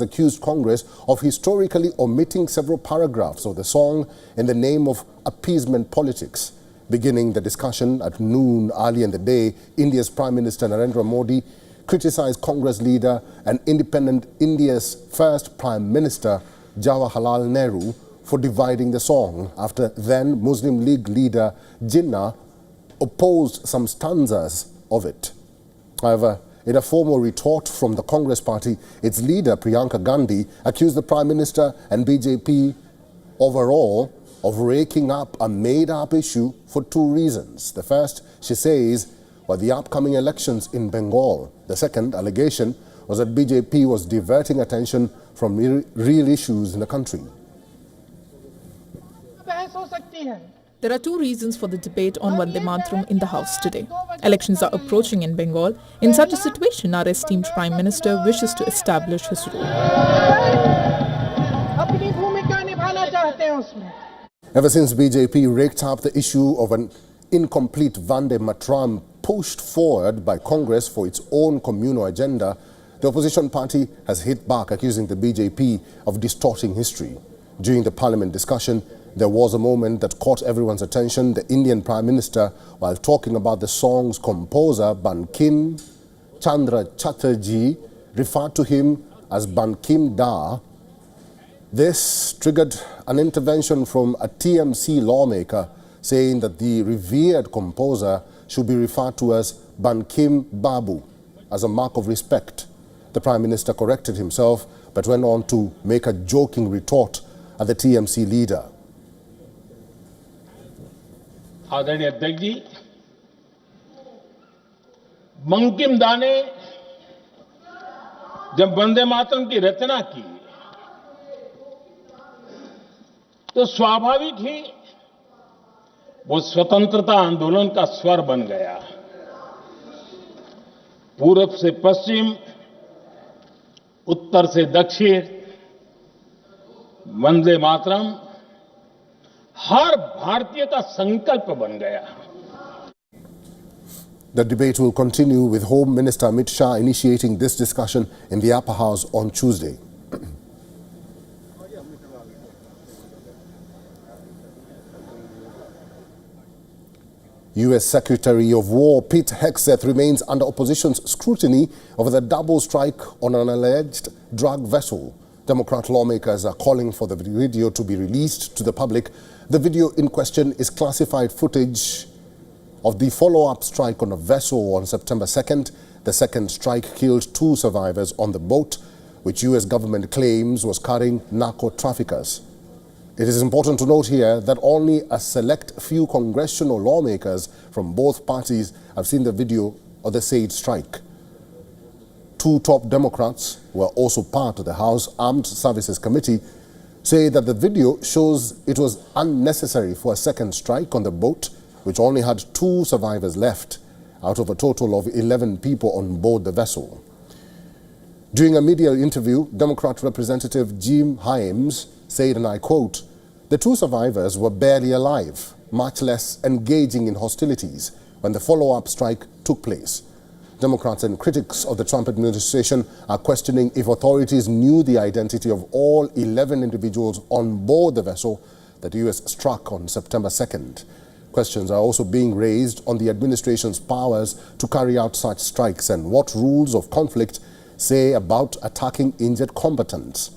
accused Congress of historically omitting several paragraphs of the song in the name of appeasement politics. Beginning the discussion at noon early in the day, India's Prime Minister Narendra Modi criticized Congress leader and independent India's first Prime Minister Jawaharlal Nehru for dividing the song after then Muslim League leader Jinnah opposed some stanzas of it. However, in a formal retort from the Congress party, its leader Priyanka Gandhi accused the Prime Minister and BJP overall of raking up a made-up issue for two reasons. The first, she says, were the upcoming elections in Bengal. The second allegation was that BJP was diverting attention from real issues in the country. There are two reasons for the debate on Vande Mataram in the House today. Elections are approaching in Bengal. In such a situation, our esteemed Prime Minister wishes to establish his role. Ever since BJP raked up the issue of an incomplete Vande Mataram pushed forward by Congress for its own communal agenda, the opposition party has hit back, accusing the BJP of distorting history. During the parliament discussion, there was a moment that caught everyone's attention. The Indian Prime Minister, while talking about the song's composer, Bankim Chandra Chatterjee, referred to him as Bankim Da. This triggered an intervention from a TMC lawmaker saying that the revered composer should be referred to as Bankim Babu as a mark of respect. The Prime Minister corrected himself but went on to make a joking retort at the TMC leader. आदरणीय अध्यक्ष जी, बंकिम दा ने जब वंदे मातरम की रचना की तो स्वाभाविक ही वो स्वतंत्रता आंदोलन का स्वर बन गया। पूरब से पश्चिम, उत्तर से दक्षिण, वंदे मातरम हर भारतीय का संकल्प बन गया। The debate will continue with Home Minister Amit Shah initiating this discussion in the upper house on Tuesday. U.S. Secretary of War Pete Hegseth remains under opposition's scrutiny over the double strike on an alleged drug vessel. Democrat lawmakers are calling for the video to be released to the public. The video in question is classified footage of the follow-up strike on a vessel on September 2nd. The second strike killed 2 survivors on the boat, which U.S. government claims was carrying narco-traffickers. It is important to note here that only a select few congressional lawmakers from both parties have seen the video of the said strike. 2 top Democrats, who are also part of the House Armed Services Committee, say that the video shows it was unnecessary for a second strike on the boat, which only had 2 survivors left out of a total of 11 people on board the vessel. During a media interview, Democrat Representative Jim Himes said, and I quote, "The 2 survivors were barely alive, much less engaging in hostilities when the follow-up strike took place." Democrats and critics of the Trump administration are questioning if authorities knew the identity of all 11 individuals on board the vessel that the U.S. struck on September 2nd. Questions are also being raised on the administration's powers to carry out such strikes and what rules of conflict say about attacking injured combatants.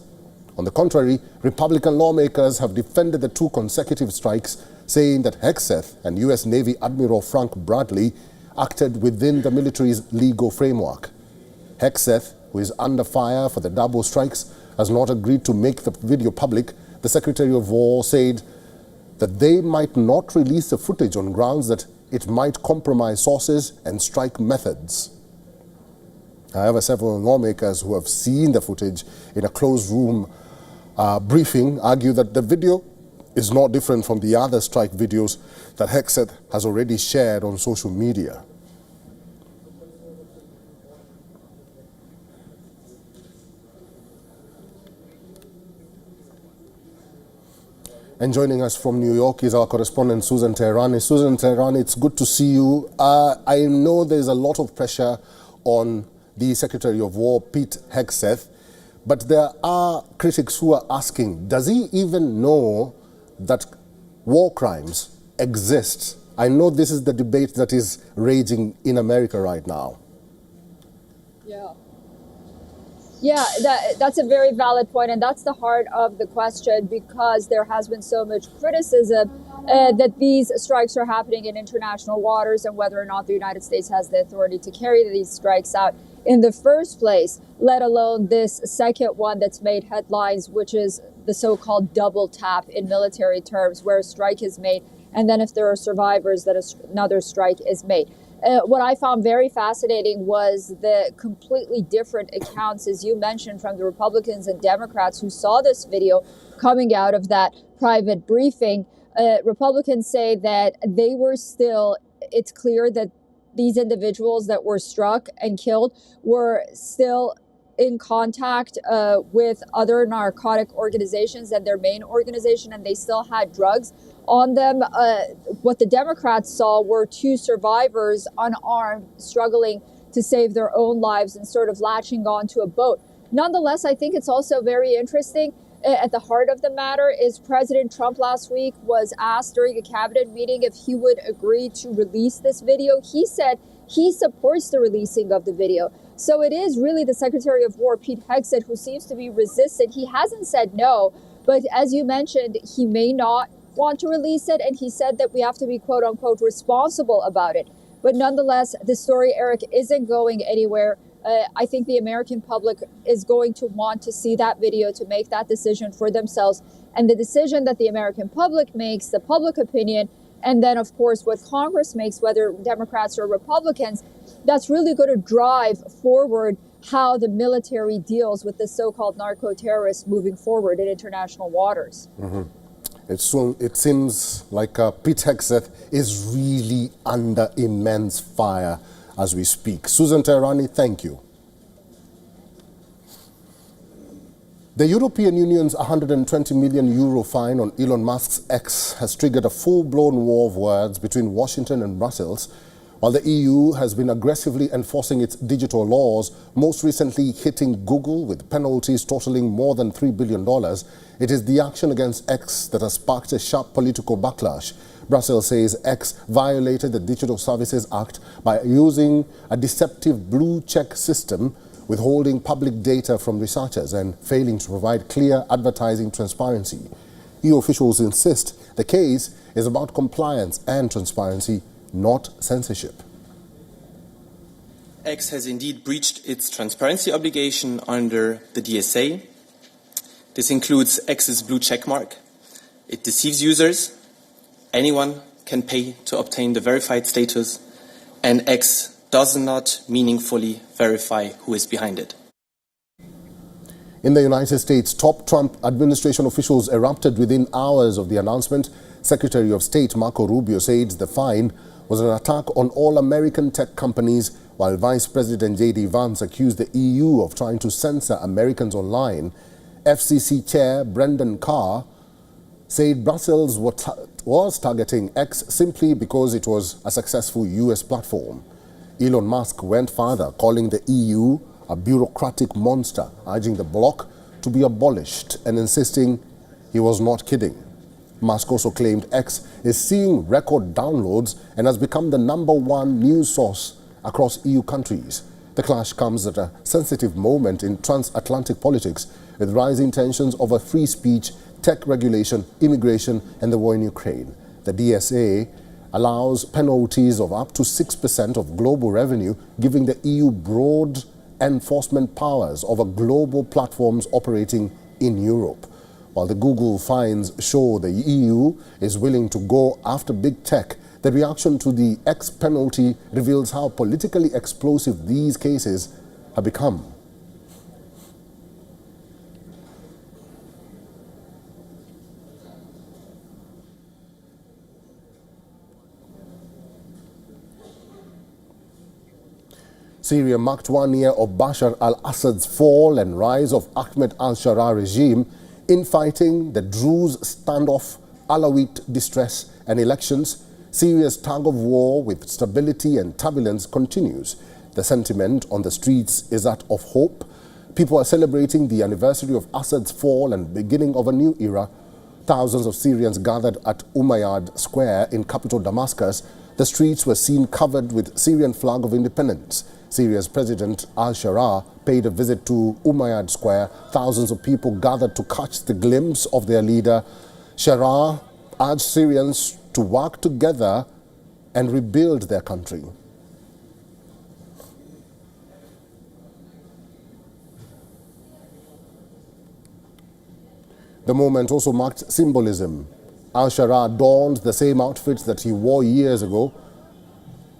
On the contrary, Republican lawmakers have defended the 2 consecutive strikes, saying that Hegseth and U.S. Navy Admiral Frank Bradley acted within the military's legal framework. Hegseth, who is under fire for the double strikes, has not agreed to make the video public. The Secretary of War said that they might not release the footage on grounds that it might compromise sources and strike methods. However, several lawmakers who have seen the footage in a closed room briefing argue that the video is not different from the other strike videos that Hegseth has already shared on social media. And joining us from New York is our correspondent Susan Teherani. Susan Teherani, it's good to see you. I know there's a lot of pressure on the Secretary of War, Pete Hegseth, But there are critics who are asking, does he even know that war crimes exist? I know this is the debate that is raging in America right now. Yeah, that's a very valid point, and that's the heart of the question, because there has been so much criticism that these strikes are happening in international waters and whether or not the United States has the authority to carry these strikes out in the first place, let alone this second one that's made headlines, which is the so-called double tap in military terms, where a strike is made, and then if there are survivors, that another strike is made. What I found very fascinating was the completely different accounts, as you mentioned, from the Republicans and Democrats who saw this video coming out of that private briefing. Republicans say that they were still, it's clear that these individuals that were struck and killed were still in contact with other narcotic organizations and their main organization, and they still had drugs on them. What the Democrats saw were two survivors, unarmed, struggling to save their own lives and sort of latching onto a boat. Nonetheless, I think it's also very interesting. At the heart of the matter is President Trump last week was asked during a cabinet meeting if he would agree to release this video. He said he supports the releasing of the video. So it is really the Secretary of War, Pete Hegseth, who seems to be resistant. He hasn't said no, but as you mentioned, he may not want to release it. And he said that we have to be, quote unquote, responsible about it. But nonetheless, the story, Eric, isn't going anywhere. I think the American public is going to want to see that video to make that decision for themselves. And the decision that the American public makes, the public opinion, and then, of course, what Congress makes, whether Democrats or Republicans, that's really going to drive forward how the military deals with the so-called narco-terrorists moving forward in international waters. Mm-hmm. It seems like Pete Hegseth is really under immense fire as we speak. Susan Teherani, thank you. The European Union's €120 million fine on Elon Musk's X has triggered a full-blown war of words between Washington and Brussels, while the EU has been aggressively enforcing its digital laws, most recently hitting Google with penalties totaling more than $3 billion. It is the action against X that has sparked a sharp political backlash. Brussels says X violated the Digital Services Act by using a deceptive blue check system, withholding public data from researchers and failing to provide clear advertising transparency. EU officials insist the case is about compliance and transparency, not censorship. X has indeed breached its transparency obligation under the DSA. This includes X's blue checkmark. It deceives users. Anyone can pay to obtain the verified status, and X does not meaningfully verify who is behind it. In the United States, top Trump administration officials erupted within hours of the announcement. Secretary of State Marco Rubio said the fine was an attack on all American tech companies, while Vice President J.D. Vance accused the EU of trying to censor Americans online. FCC Chair Brendan Carr said Brussels was targeting X simply because it was a successful US platform. Elon Musk went further, calling the EU a bureaucratic monster, urging the bloc to be abolished and insisting he was not kidding. Musk also claimed X is seeing record downloads and has become the #1 news source across EU countries. The clash comes at a sensitive moment in transatlantic politics, with rising tensions over free speech, tech regulation, immigration, and the war in Ukraine. The DSA allows penalties of up to 6% of global revenue, giving the EU broad enforcement powers over global platforms operating in Europe. While the Google fines show the EU is willing to go after big tech, the reaction to the X penalty reveals how politically explosive these cases have become. Syria marked 1 year of Bashar al-Assad's fall and rise of Ahmed al-Sharaa regime. Infighting, the Druze standoff, Alawite distress and elections, Syria's tug of war with stability and turbulence continues. The sentiment on the streets is that of hope, People are celebrating the anniversary of Assad's fall and beginning of a new era. Thousands of Syrians gathered at Umayyad Square in capital Damascus. The streets were seen covered with Syrian flag of independence. Syria's President al-Shara paid a visit to Umayyad Square. Thousands of people gathered to catch the glimpse of their leader. Shara urged Syrians to work together and rebuild their country. The moment also marked symbolism. Al-Shara donned the same outfits that he wore years ago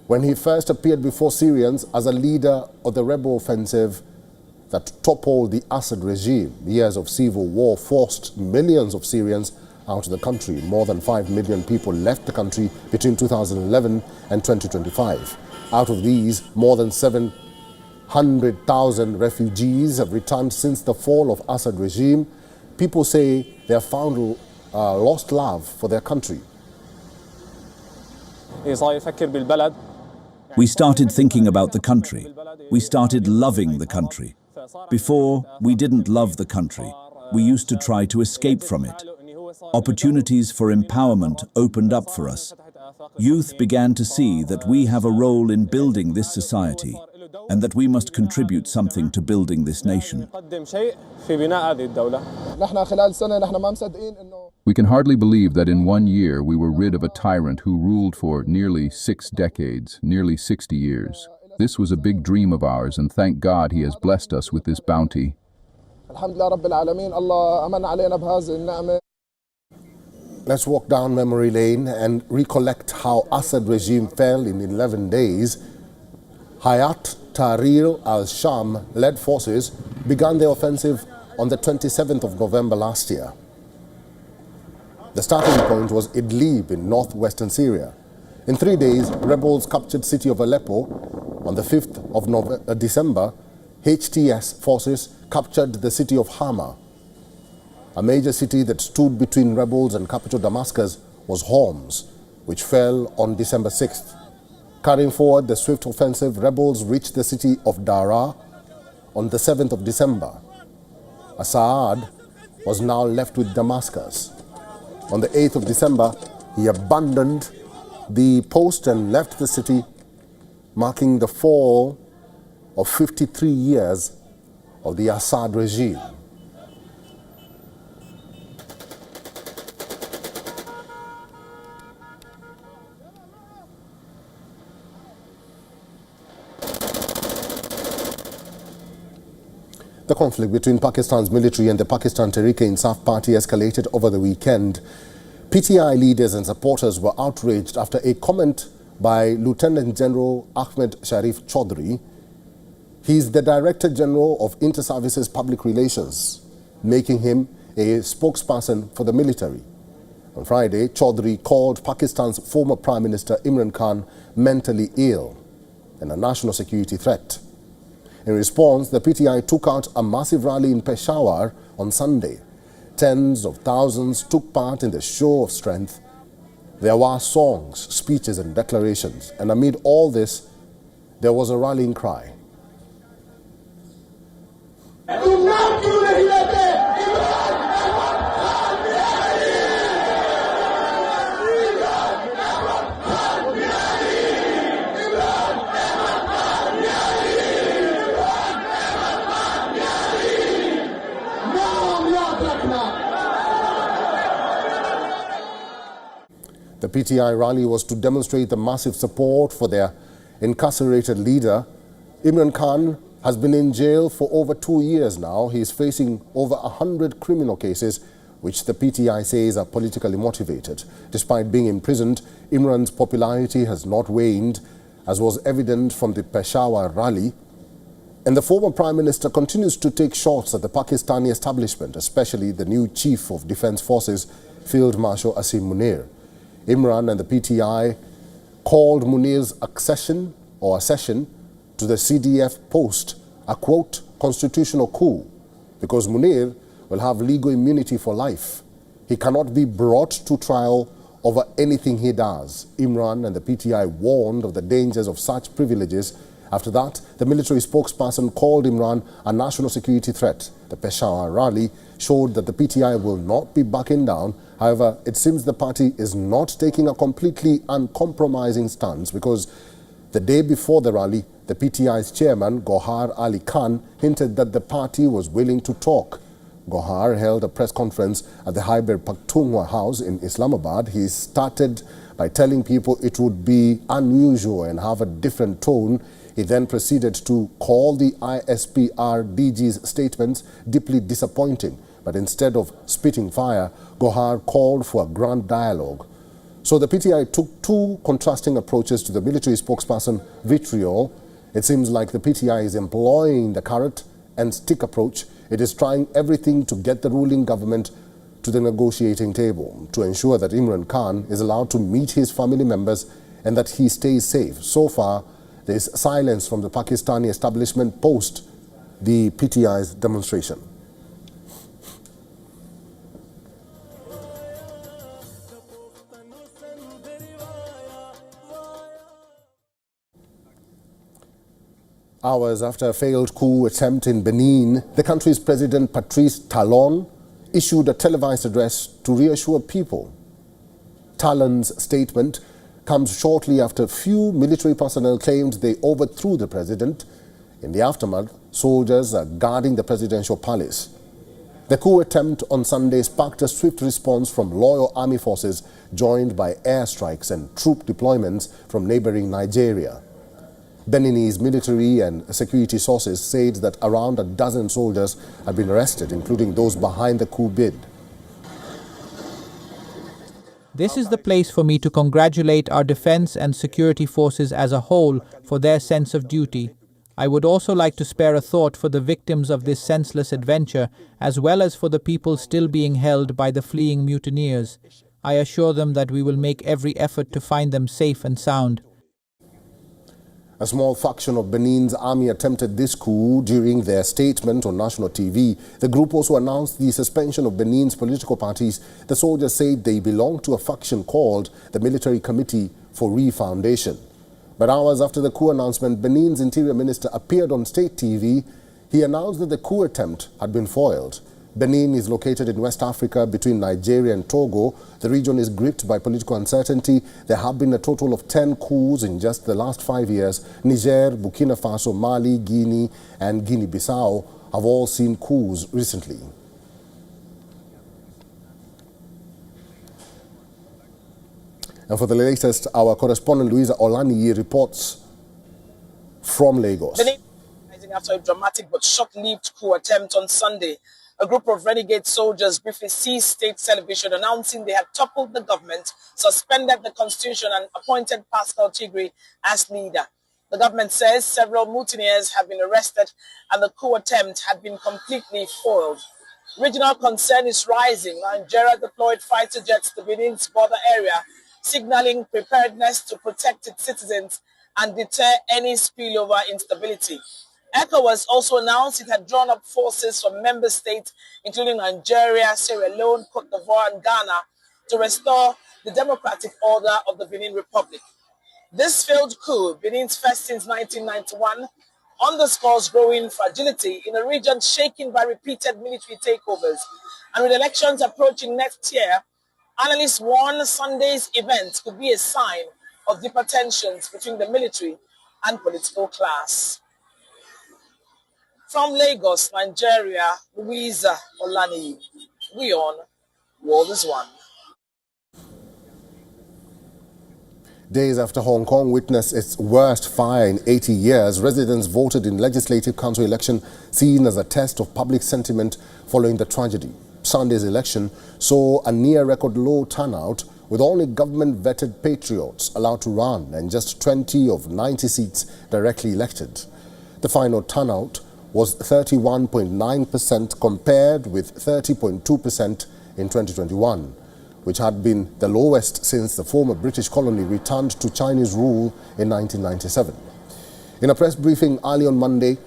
when he first appeared before Syrians as a leader of the rebel offensive that toppled the Assad regime. Years of civil war forced millions of Syrians out of the country. More than 5 million people left the country between 2011 and 2025. Out of these, more than 700,000 refugees have returned since the fall of Assad regime. People say they have found lost love for their country. We started thinking about the country. We started loving the country. Before, we didn't love the country. We used to try to escape from it. Opportunities for empowerment opened up for us. Youth began to see that we have a role in building this society and that we must contribute something to building this nation. We can hardly believe that in 1 year we were rid of a tyrant who ruled for nearly 6 decades, nearly 60 years. This was a big dream of ours, and thank God he has blessed us with this bounty. Let's walk down memory lane and recollect how Assad regime fell in 11 days. Hayat Tahrir al-Sham-led forces began their offensive on the 27th of November last year. The starting point was Idlib in northwestern Syria. In 3 days, rebels captured city of Aleppo. On the 5th of December, HTS forces captured the city of Hama. A major city that stood between rebels and capital Damascus was Homs, which fell on December 6th. Carrying forward the swift offensive, rebels reached the city of Daraa on the 7th of December. Assad was now left with Damascus. On the 8th of December, he abandoned the post and left the city, marking the fall of 53 years of the Assad regime. The conflict between Pakistan's military and the Pakistan Tehreek-e-Insaf Party escalated over the weekend. PTI leaders and supporters were outraged after a comment by Lieutenant General Ahmed Sharif Chaudhry. He is the Director General of Inter-Services Public Relations, making him a spokesperson for the military. On Friday, Chaudhry called Pakistan's former Prime Minister Imran Khan mentally ill and a national security threat. In response, the PTI took out a massive rally in Peshawar on Sunday. Tens of thousands took part in the show of strength. There were songs, speeches and declarations, and amid all this, there was a rallying cry. The PTI rally was to demonstrate the massive support for their incarcerated leader. Imran Khan has been in jail for over 2 years now. He is facing over 100 criminal cases, which the PTI says are politically motivated. Despite being imprisoned, Imran's popularity has not waned, as was evident from the Peshawar rally. And the former Prime Minister continues to take shots at the Pakistani establishment, especially the new Chief of Defence Forces, Field Marshal Asim Munir. Imran and the PTI called Munir's accession to the CDF post a, quote, constitutional coup, because Munir will have legal immunity for life. He cannot be brought to trial over anything he does. Imran and the PTI warned of the dangers of such privileges After that, the military spokesperson called Imran a national security threat. The Peshawar rally showed that the PTI will not be backing down. However, it seems the party is not taking a completely uncompromising stance because the day before the rally, the PTI's chairman, Gohar Ali Khan, hinted that the party was willing to talk. Gohar held a press conference at the Khyber Pakhtunkhwa House in Islamabad. He started by telling people it would be unusual and have a different tone. He then proceeded to call the ISPR DG's statements deeply disappointing. But instead of spitting fire, Gohar called for a grand dialogue. So the PTI took two contrasting approaches to the military spokesperson vitriol. It seems like the PTI is employing the carrot and stick approach. It is trying everything to get the ruling government to the negotiating table to ensure that Imran Khan is allowed to meet his family members and that he stays safe. So far, there is silence from the Pakistani establishment post the PTI's demonstration. Hours after a failed coup attempt in Benin, the country's president, Patrice Talon, issued a televised address to reassure people. Talon's statement comes shortly after few military personnel claimed they overthrew the president. In the aftermath, soldiers are guarding the presidential palace. The coup attempt on Sunday sparked a swift response from loyal army forces, joined by airstrikes and troop deployments from neighboring Nigeria. Beninese military and security sources said that around a dozen soldiers have been arrested, including those behind the coup bid. This is the place for me to congratulate our defense and security forces as a whole for their sense of duty. I would also like to spare a thought for the victims of this senseless adventure, as well as for the people still being held by the fleeing mutineers. I assure them that we will make every effort to find them safe and sound. A small faction of Benin's army attempted this coup during their statement on national TV. The group also announced the suspension of Benin's political parties. The soldiers said they belong to a faction called the Military Committee for Refoundation. But hours after the coup announcement, Benin's interior minister appeared on state TV. He announced that the coup attempt had been foiled. Benin is located in West Africa between Nigeria and Togo. The region is gripped by political uncertainty. There have been a total of 10 coups in just the last 5 years. Niger, Burkina Faso, Mali, Guinea and Guinea-Bissau have all seen coups recently. And for the latest, our correspondent Louisa Olaniyi reports from Lagos. Benin, after a dramatic but short-lived coup attempt on Sunday, a group of renegade soldiers briefly seized state television, announcing they had toppled the government, suspended the constitution and appointed Pascal Tigri as leader. The government says several mutineers have been arrested and the coup attempt had been completely foiled. Regional concern is rising. Nigeria deployed fighter jets to Benin's border area, signaling preparedness to protect its citizens and deter any spillover instability. ECOWAS also announced it had drawn up forces from member states, including Nigeria, Sierra Leone, Cote d'Ivoire, and Ghana, to restore the democratic order of the Benin Republic. This failed coup, Benin's first since 1991, underscores growing fragility in a region shaken by repeated military takeovers. And with elections approaching next year, analysts warn Sunday's event could be a sign of deeper tensions between the military and political class. From Lagos, Nigeria, Louisa Olaniyi, WION, World is One. Days after Hong Kong witnessed its worst fire in 80 years, residents voted in Legislative Council election seen as a test of public sentiment following the tragedy. Sunday's election saw a near-record low turnout, with only government-vetted patriots allowed to run and just 20 of 90 seats directly elected. The final turnout was 31.9% compared with 30.2% in 2021, which had been the lowest since the former British colony returned to Chinese rule in 1997. In a press briefing early on Monday,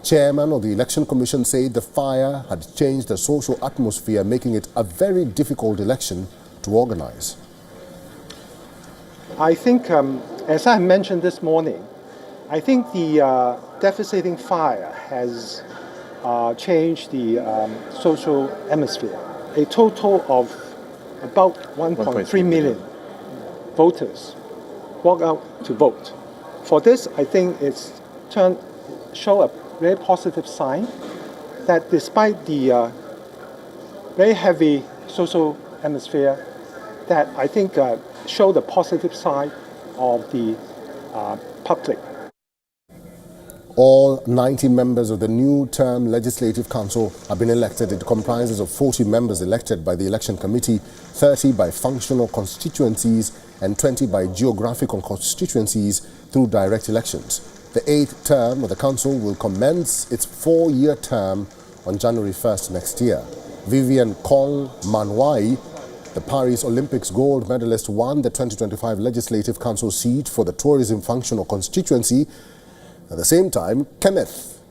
Chairman of the Election Commission said the fire had changed the social atmosphere, making it a very difficult election to organize. I think, as I mentioned this morning, I think the devastating fire has changed the social atmosphere. A total of about 1.3 million voters walk out to vote. For this, I think it's show a very positive sign that despite the very heavy social atmosphere, that I think show the positive side of the public. All 90 members of the new term Legislative Council have been elected. It comprises of 40 members elected by the Election Committee, 30 by functional constituencies, and 20 by geographical constituencies through direct elections. The 8th term of the Council will commence its 4-year term on January 1st next year. Vivian Kong Manwai, the Paris Olympics gold medalist, won the 2025 Legislative Council seat for the tourism functional constituency. At the same time, Kenneth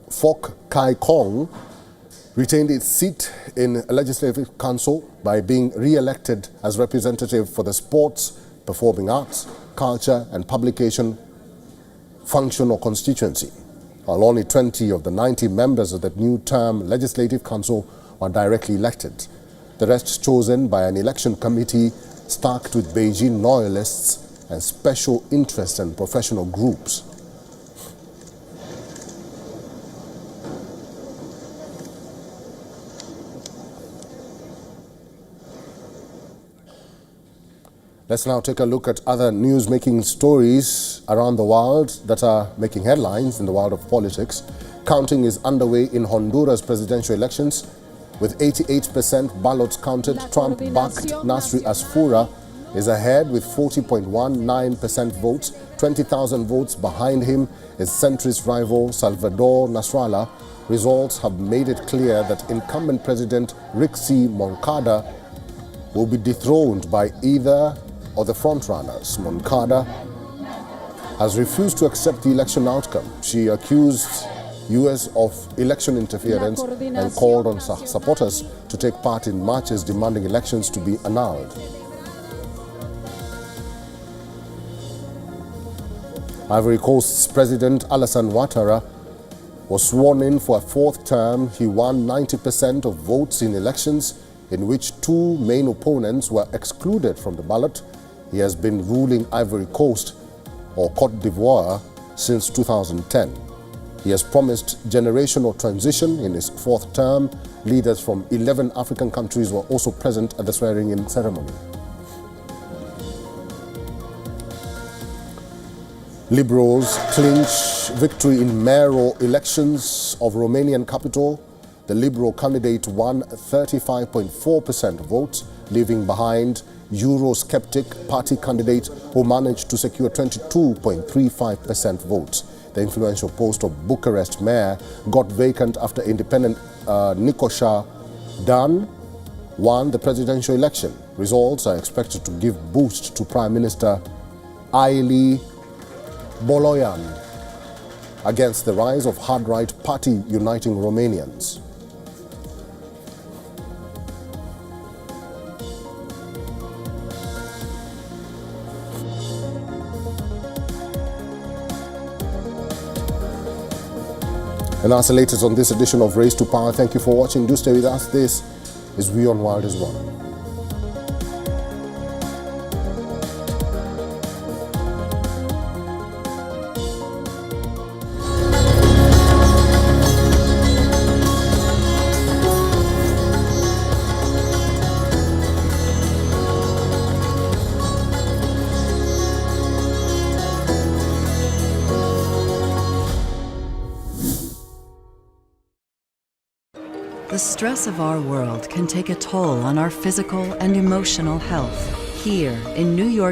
Fok Kai Kong retained its seat in a Legislative Council by being re-elected as representative for the Sports, Performing Arts, Culture and Publication functional constituency. While only 20 of the 90 members of the new term Legislative Council are directly elected. The rest chosen by an election committee stacked with Beijing loyalists and special interest and professional groups. Let's now take a look at other news-making stories around the world that are making headlines in the world of politics. Counting is underway in Honduras presidential elections. With 88% ballots counted, Trump-backed Nasri Asfura is ahead with 40.19% votes. 20,000 votes behind him is centrist rival Salvador Nasrallah. Results have made it clear that incumbent President Rixi Moncada will be dethroned by either of the frontrunners. Moncada has refused to accept the election outcome. She accused US of election interference and called on supporters to take part in marches demanding elections to be annulled. Ivory Coast's President Alassane Ouattara was sworn in for a 4th term. He won 90% of votes in elections in which 2 main opponents were excluded from the ballot. He has been ruling Ivory Coast, or Côte d'Ivoire, since 2010. He has promised generational transition in his 4th term. Leaders from 11 African countries were also present at the swearing-in ceremony. Liberals clinch victory in mayoral elections of Romanian capital. The Liberal candidate won 35.4% of votes, leaving behind Eurosceptic party candidate who managed to secure 22.35% votes. The influential post of Bucharest mayor got vacant after independent Nicoșa Dan won the presidential election. Results are expected to give boost to Prime Minister Aili Boloyan against the rise of hard-right party uniting Romanians. And that's the latest on this edition of Race to Power. Thank you for watching. Do stay with us. This is WION The World as well. The stress of our world can take a toll on our physical and emotional health. Here in New York